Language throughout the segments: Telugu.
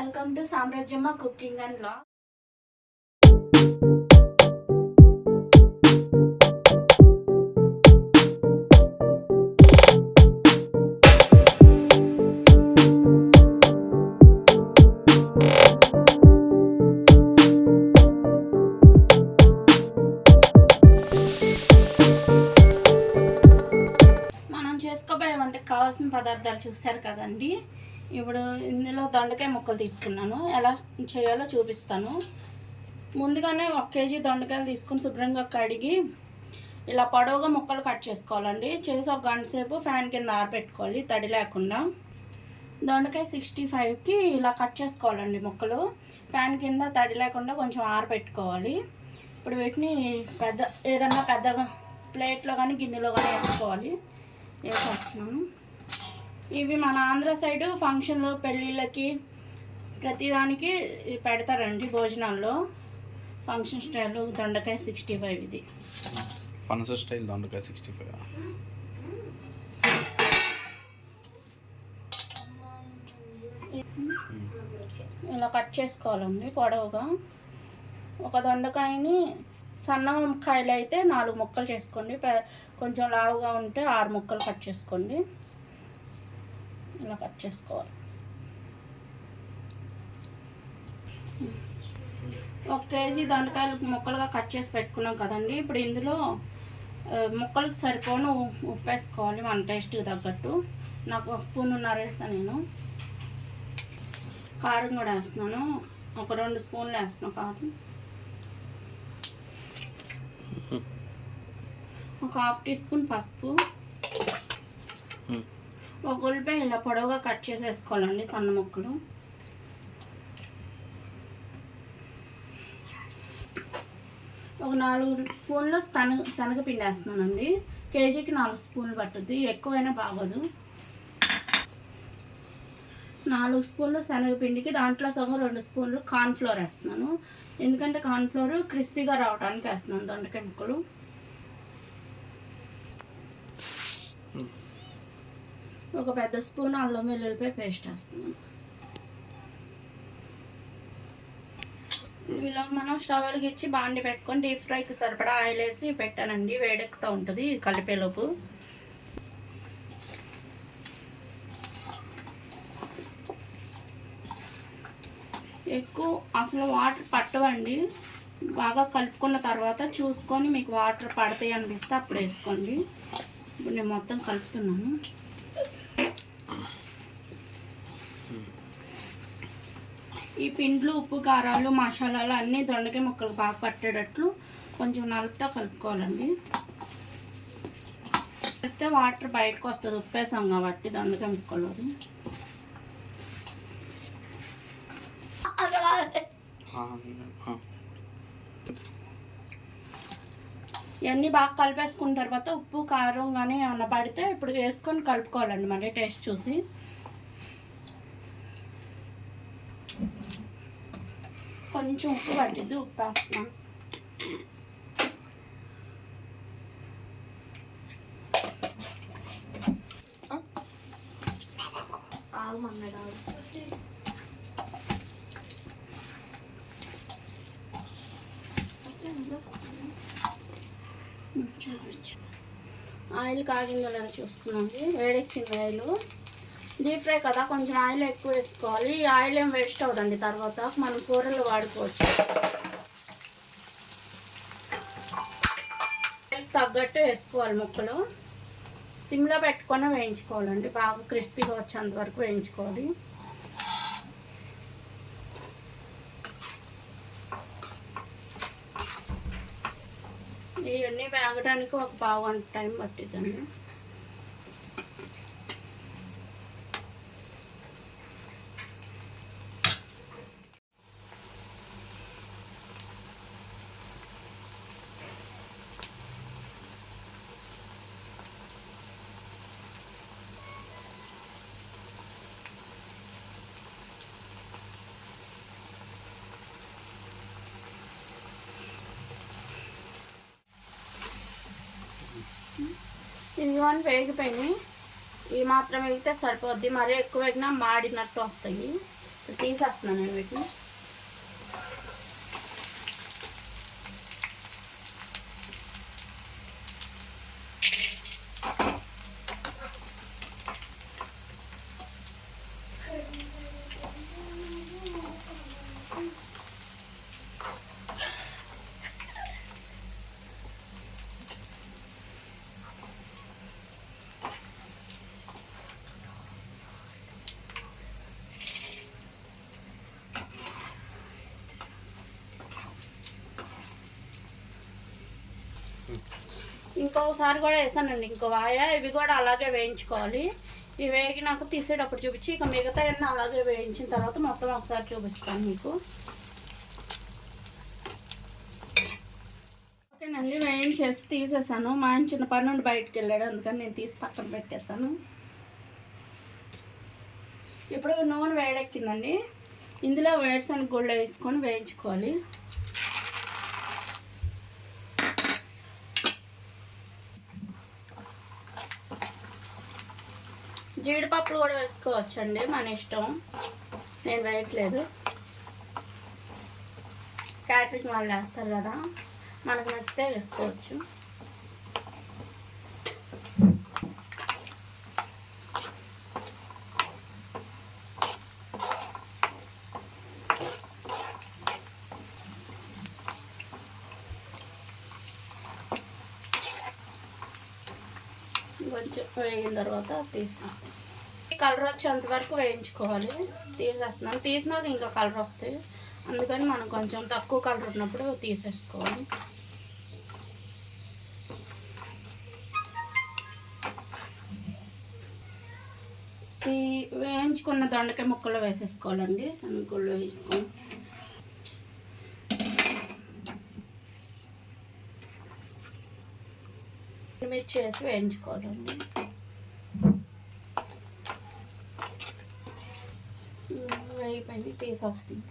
Welcome to Samrajyamma cooking and vlog. మనం చేసుకోబోయే వంటకి కావాల్సిన పదార్థాలు చూసారు కదండి. ఇప్పుడు ఇందులో దొండకాయ ముక్కలు తీసుకున్నాను. ఎలా చేయాలో చూపిస్తాను. ముందుగానే 1 కేజీ దొండకాయలు తీసుకుని శుభ్రంగా కడిగి ఇలా పొడవుగా ముక్కలు కట్ చేసుకోవాలండి. చేసి 1 గంట సేపు ఫ్యాన్ కింద ఆరబెట్టుకోవాలి తడి లేకుండా. దొండకాయ 65కి ఇలా కట్ చేసుకోవాలండి ముక్కలు. ఫ్యాన్ కింద తడి లేకుండా కొంచెం ఆరబెట్టుకోవాలి. ఇప్పుడు వీటిని ఏదన్నా పెద్ద ప్లేట్లో కానీ గిన్నెలో కానీ వేసుకోవాలి. వేసేస్తున్నాను. ఇవి మన ఆంధ్ర సైడు ఫంక్షన్లు పెళ్ళిళ్ళకి ప్రతిదానికి పెడతారండి భోజనాల్లో. ఫంక్షన్ స్టైల్ దొండకాయ 65 ఇది. ఫంక్షన్ స్టైల్ దొండకాయ 65 ఇలా కట్ చేసుకోవాలండి పొడవుగా. ఒక దొండకాయని సన్న కాయలు అయితే 4 ముక్కలు చేసుకోండి. కొంచెం లావుగా ఉంటే 6 ముక్కలు కట్ చేసుకోండి. ఇలా కట్ చేసుకోవాలి. 1 కేజీ దొండకాయలు ముక్కలుగా కట్ చేసి పెట్టుకున్నాం కదండి. ఇప్పుడు ఇందులో ముక్కలకు సరిపోను ఉప్పు వేసుకోవాలి మన టేస్ట్కి తగ్గట్టు. నాకు 1 స్పూన్ వేస్తాను నేను. కారం కూడా వేస్తున్నాను. ఒక 2 స్పూన్లు వేస్తున్నాను కారం. ఒక 1/2 టీ స్పూన్ పసుపు. ఒక ఉల్లిపాయ ఇలా పొడవుగా కట్ చేసేసుకోవాలండి సన్న ముక్కలు. ఒక 4 స్పూన్లు శనగపిండి వేస్తున్నానండి. కేజీకి 4 స్పూన్లు పట్టుద్ది, ఎక్కువైనా బాగోదు. 4 స్పూన్లు శనగపిండికి దాంట్లో సగం 2 స్పూన్లు కార్న్ఫ్లోర్ వేస్తున్నాను. ఎందుకంటే కార్న్ఫ్లోర్ క్రిస్పీగా రావడానికి వేస్తున్నాను దొండకాయ ముక్కలు. ఒక పెద్ద స్పూన్ అల్లం వెల్లుల్లిపాయ పేస్ట్ వేస్తున్నాను. ఇలా మనం స్టవ్ వెలిగించి బాండి పెట్టుకొని డీప్ ఫ్రైకి సరిపడా ఆయిల్ వేసి పెట్టానండి. వేడెక్కుతూ ఉంటుంది కలిపేలోపు. ఎక్కువ అసలు వాటర్ పట్టవండి. బాగా కలుపుకున్న తర్వాత చూసుకొని మీకు వాటర్ పడతాయి అనిపిస్తే అప్పుడు వేసుకోండి. ఇప్పుడు నేను మొత్తం కలుపుతున్నాను. ఈ పిండ్లు ఉప్పు కారాలు మసాలాలు అన్నీ దొండకాయ ముక్కలు బాగా పట్టేటట్లు కొంచెం నలుపుతో కలుపుకోవాలండి. కలిపితే వాటర్ బయటకు వస్తుంది, ఉప్పేసాం కాబట్టి దొండకాయ ముక్కలు. ఇవన్నీ బాగా కలిపేసుకున్న తర్వాత ఉప్పు కారం కానీ ఏమన్నా పడితే ఇప్పుడు వేసుకొని కలుపుకోవాలండి మళ్ళీ టేస్ట్ చూసి. కొంచెం ఉప్పు పట్టిద్ది, ఉప్పు వేస్తున్నాను. ఆయిల్ కాగిందో లేదా చూసుకున్నాండి. వేడెక్కింది ఆయిల్. డీప్ ఫ్రై కదా కొంచెం ఆయిల్ ఎక్కువ వేసుకోవాలి. ఈ ఆయిల్ ఏం వేస్ట్ అవ్వదండి, తర్వాత మనం కూరలు వాడుకోవచ్చు. తగ్గట్టు వేసుకోవాలి ముక్కలు. సిమ్లో పెట్టుకొని వేయించుకోవాలండి. బాగా క్రిస్పీగా వచ్చేంత వరకు వేయించుకోవాలి. ఇవన్నీ వేగడానికి ఒక 1/2 గంట టైం పట్టిద్దండి. ఇదిగోని వేగిపోయినాయి. ఈ మాత్రం వేగితే సరిపోద్ది. మరీ ఎక్కువ వేగినా మాడినట్టు వస్తాయి. తీసేస్తున్నాను వీటిని. ఇంకొకసారి కూడా వేసానండి ఇంకో వాయ. ఇవి కూడా అలాగే వేయించుకోవాలి. ఇవి వేగినాక తీసేటప్పుడు చూపించి ఇక మిగతా అన్నీ అలాగే వేయించిన తర్వాత మొత్తం ఒకసారి చూపిస్తాను మీకు. ఓకేనండి, వేయించేసి తీసేసాను. మా ఆయన చిన్న పని నుండి బయటకు వెళ్ళాడు, అందుకని నేను తీసి పక్కన పెట్టేస్తాను. ఇప్పుడు నూనె వేడెక్కిందండి. ఇందులో వేరుశనగ గుళ్ళు వేసుకొని వేయించుకోవాలి. జీడిపప్పులు కూడా వేసుకోవచ్చండి, మన ఇష్టం. నేను వేయట్లేదు. క్యాటరింగ్ వాళ్ళు వేస్తారు కదా, మనకు నచ్చితే వేసుకోవచ్చు. కొంచెం వేగిన తర్వాత తీసాను. కలర్ వచ్చేంత వరకు వేయించుకోవాలి. తీసేస్తున్నాను. తీసినాక ఇంకా కలర్ వస్తాయి, అందుకని మనం కొంచెం తక్కువ కలర్ ఉన్నప్పుడు తీసేసుకోవాలి. వేయించుకున్న దొండకాయ ముక్కలు వేసేసుకోవాలండి. శనగగుళ్ళు వేసుకొని మిర్చి వేసి వేయించుకోవాలండి. వేగిపోయింది, తీసేస్తుంది.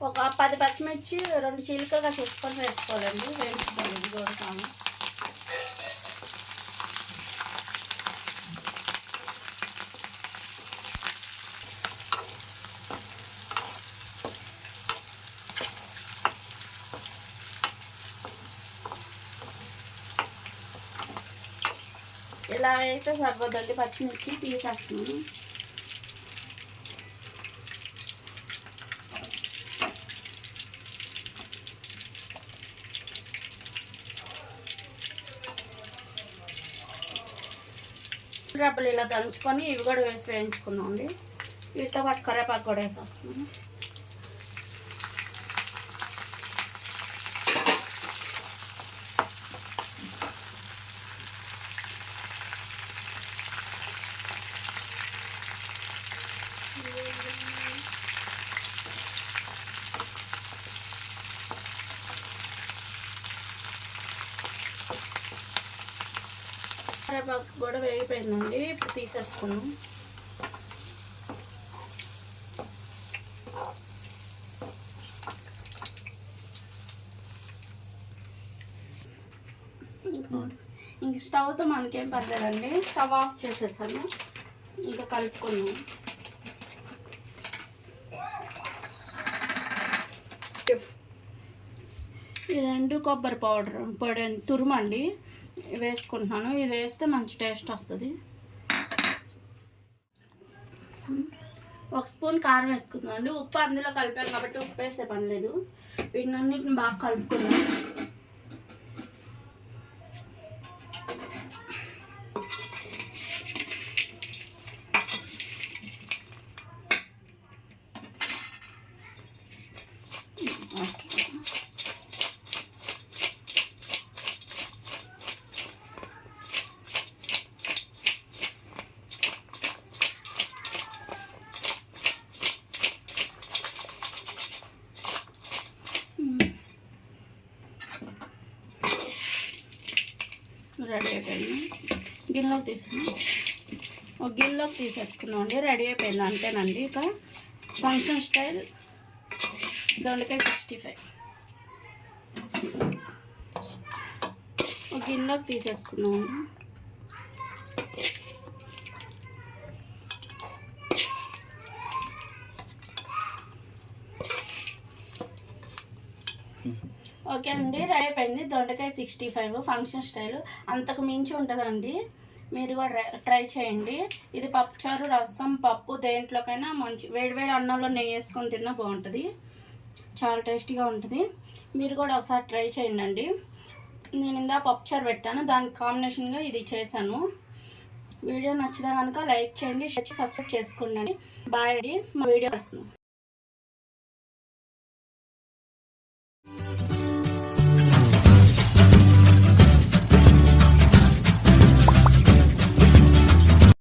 ఒక 10 పచ్చిమిర్చి 2 చీలికలుగా చేసుకొని వేసుకోవాలండి. వేయించుకోవాలి దూరకాము. ఇలా అయితే సరిపోద్దండి. పచ్చిమిర్చి తీసేస్తున్నాను. రబ్బలు ఇలా దంచుకొని ఇవి కూడా వేసి వేయించుకున్నాం అండి. వీటితో పాటు కరివేపాకు కూడా వేసేస్తున్నాను. కరివేపాకు కూడా వేగిపోయిందండి. ఇప్పుడు తీసేసుకున్నాం. ఇంక స్టవ్తో మనకేం పర్లేదండి. స్టవ్ ఆఫ్ చేసేసాను. ఇంకా కలుపుకున్నాం. ఇదండి కొబ్బరి పొడి తురుమండి వేసుకుంటున్నాను. ఇది వేస్తే మంచి టేస్ట్ వస్తుంది. 1 స్పూన్ కారం వేసుకుందాం అండి. ఉప్పు అందులో కలిపాను కాబట్టి ఉప్పు వేసే పని లేదు. వీటినన్నిటిని బాగా కలుపుకున్నాం. రెడీ అయిపోయింది. గిన్నెలోకి తీసేసుకున్నాం అండి. రెడీ అయిపోయింది, అంతేనండి. ఇక ఫంక్షన్ స్టైల్ దొండకాయ 65 ఒక గిన్నెలోకి తీసేసుకున్నాము. ఓకే అండి, రెడీ అయిపోయింది దొండకాయ 65 ఫంక్షన్ స్టైల్. అంతకు మించి ఉంటుందండి, మీరు కూడా ట్రై చేయండి. ఇది పప్పుచారు, రసం, పప్పు దేంట్లోకైనా మంచి వేడివేడి అన్నంలో నెయ్యి వేసుకొని తిన్నా బాగుంటుంది, చాలా టేస్టీగా ఉంటుంది. మీరు కూడా ఒకసారి ట్రై చేయండి. నేను ఇందా పప్పుచారు పెట్టాను, దానికి కాంబినేషన్గా ఇది చేశాను. వీడియో నచ్చితే కనుక లైక్ చేయండి, సబ్స్క్రైబ్ చేసుకోండి. బాయ్ అండి, మా వీడియో